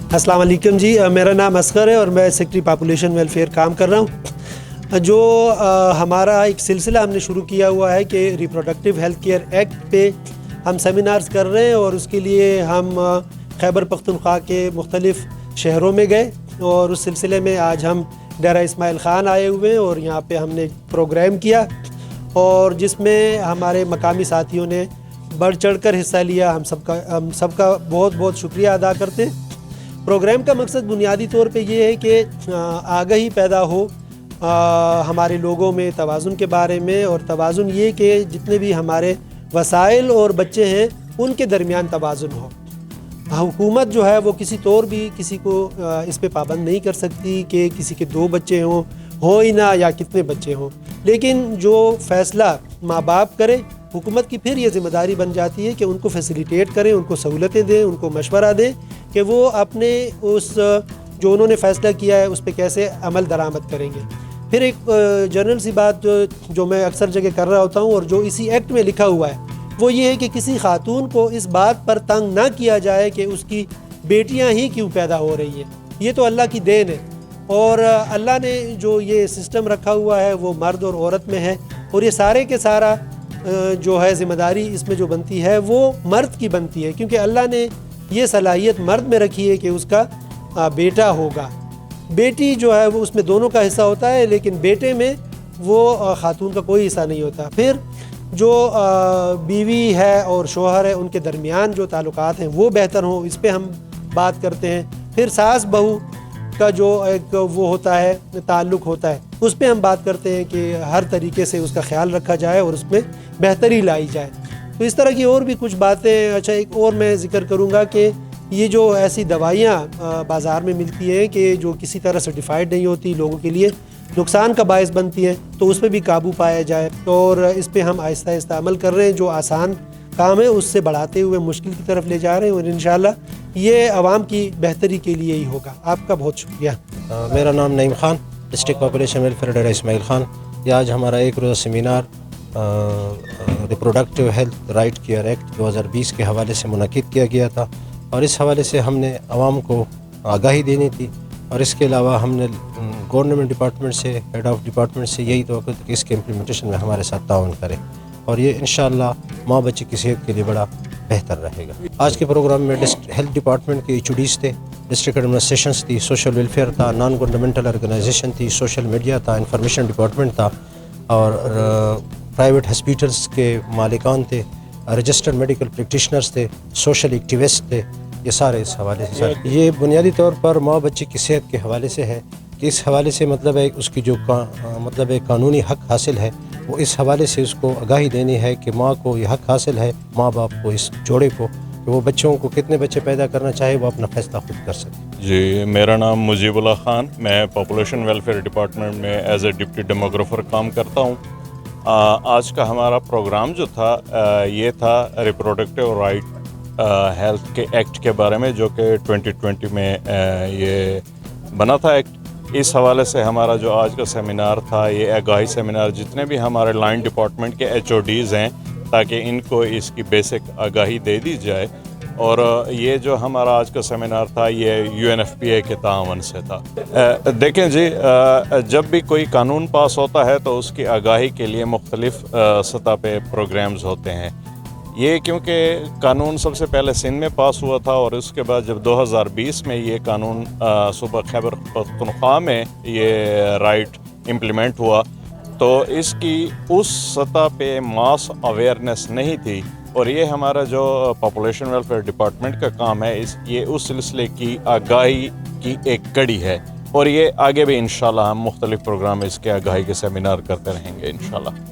अस्सलाम वालेकुम जी, मेरा नाम असगर है और मैं सेक्रेटरी पॉपुलेशन वेलफेयर काम कर रहा हूँ। जो हमारा एक सिलसिला हमने शुरू किया हुआ है कि रिप्रोडक्टिव हेल्थ केयर एक्ट पे हम सेमिनार्स कर रहे हैं और उसके लिए हम खैबर पख्तूनख्वा के मुख्तलिफ़ शहरों में गए और उस सिलसिले में आज हम डेरा इस्माइल ख़ान आए हुए हैं और यहाँ पे हमने एक प्रोग्राम किया और जिसमें हमारे मकामी साथियों ने बढ़ चढ़ कर हिस्सा लिया। हम सबका बहुत बहुत शुक्रिया अदा करते हैं। प्रोग्राम का मकसद बुनियादी तौर पे ये है कि आगाही पैदा हो हमारे लोगों में तवाज़ुन के बारे में, और तवाज़ुन ये कि जितने भी हमारे वसाइल और बच्चे हैं उनके दरमियान तवाज़ुन हो। हुकूमत जो है वो किसी तौर भी किसी को इस पे पाबंद नहीं कर सकती कि किसी के 2 बच्चे हों ही ना या कितने बच्चे हों, लेकिन जो फ़ैसला माँ बाप करे, हुकूमत की फिर ये ज़िम्मेदारी बन जाती है कि उनको फैसिलिटेट करें, उनको सहूलतें दें, उनको मशवरा दें कि वो अपने उस जो उन्होंने फ़ैसला किया है उस पर कैसे अमल दरामद करेंगे। फिर एक जनरल सी बात जो मैं अक्सर जगह कर रहा होता हूँ और जो इसी एक्ट में लिखा हुआ है वो ये है कि किसी खातून को इस बात पर तंग ना किया जाए कि उसकी बेटियाँ ही क्यों पैदा हो रही हैं। ये तो अल्लाह की देन है और अल्लाह ने जो ये सिस्टम रखा हुआ है वो मर्द और औरत में है, और ये सारे के सारा जो है ज़िम्मेदारी इसमें जो बनती है वो मर्द की बनती है, क्योंकि अल्लाह ने ये सलाहियत मर्द में रखी है कि उसका बेटा होगा। बेटी जो है वो उसमें दोनों का हिस्सा होता है, लेकिन बेटे में वो खातून का कोई हिस्सा नहीं होता। फिर जो बीवी है और शोहर है उनके दरमियान जो ताल्लुकात हैं वो बेहतर हों, इस पे हम बात करते हैं। फिर सास बहू का जो एक वो होता है ताल्लुक़ होता है उस पे हम बात करते हैं कि हर तरीके से उसका ख्याल रखा जाए और उसमें बेहतरी लाई जाए। तो इस तरह की और भी कुछ बातें। अच्छा, एक और मैं ज़िक्र करूँगा कि ये जो ऐसी दवाइयाँ बाज़ार में मिलती हैं कि जो किसी तरह सर्टिफाइड नहीं होती, लोगों के लिए नुकसान का बायस बनती हैं, तो उस पर भी काबू पाया जाए और इस पे हम आहिस्ता आहिस्ता अमल कर रहे हैं। जो आसान काम है उससे बढ़ाते हुए मुश्किल की तरफ ले जा रहे हैं और इंशाअल्लाह ये आवाम की बेहतरी के लिए ही होगा। आपका बहुत शुक्रिया। मेरा नाम Naeem Khan, district population welfare Dera Ismail Khan. ये आज हमारा एक रोज़ा seminar reproductive health right care act 2020 के हवाले से मुनक़िद किया गया था और इस हवाले से हमने आवाम को आगाही देनी थी और इसके अलावा हमने गवर्नमेंट डिपार्टमेंट से, हेड ऑफ डिपार्टमेंट से यही तवक्को कि इसके इम्प्लीमेंटेशन में हमारे साथ ताउन करें और ये इंशाअल्लाह माँ बच्चे की सेहत के लिए बड़ा बेहतर रहेगा। आज के प्रोग्राम में हेल्थ डिपार्टमेंट के HODs थे, डिस्ट्रिक्ट एडमिनिस्ट्रेशंस थी, सोशल वेलफेयर था, नॉन गवर्नमेंटल ऑर्गेनाइजेशन थी, सोशल मीडिया था, इंफॉर्मेशन डिपार्टमेंट था और प्राइवेट हॉस्पिटल्स के मालिकान थे, रजिस्टर्ड मेडिकल प्रैक्टिशनर्स थे, सोशल एक्टिविस्ट थे। ये सारे इस हवाले से ये बुनियादी तौर पर माँ बच्चे की सेहत के हवाले से है कि इस हवाले से मतलब है उसकी जो मतलब एक कानूनी हक़ हासिल है, वो इस हवाले से उसको आगाही देनी है कि माँ को ये हक़ हासिल है, माँ बाप को, इस जोड़े को, कि वो बच्चों को कितने बच्चे पैदा करना चाहे वो अपना फ़ैसला खुद कर सके। जी, मेरा नाम मुजीबुल्लाह ख़ान, मैं पॉपुलेशन वेलफेयर डिपार्टमेंट में एज ए डिप्टी डेमोग्राफर काम करता हूँ। आज का हमारा प्रोग्राम जो था ये था रिप्रोडक्टिव राइट हेल्थ के एक्ट के बारे में, जो कि 2020 में ये बना था एक्ट। इस हवाले से हमारा जो आज का सेमिनार था ये आगाही सेमिनार, जितने भी हमारे लाइन डिपार्टमेंट के HODs हैं ताकि इनको इसकी बेसिक आगाही दे दी जाए। और ये जो हमारा आज का सेमिनार था ये UNFPA के तावन से था। देखें जी, जब भी कोई कानून पास होता है तो उसकी आगाही के लिए मुख्तलिफ़ सतह पे प्रोग्राम्स होते हैं। ये क्योंकि कानून सबसे पहले सिंध में पास हुआ था और उसके बाद जब 2020 में ये कानून सूबा खैबर पख्तूनख्वा में ये राइट इम्प्लीमेंट हुआ, तो इसकी उस सतह पे मास अवेयरनेस नहीं थी और ये हमारा जो पॉपुलेशन वेलफेयर डिपार्टमेंट का काम है ये उस सिलसिले की आगाही की एक कड़ी है और ये आगे भी इंशाल्लाह हम मुख्तलिफ प्रोग्राम इसके आगाही के सेमिनार करते रहेंगे इंशाल्लाह।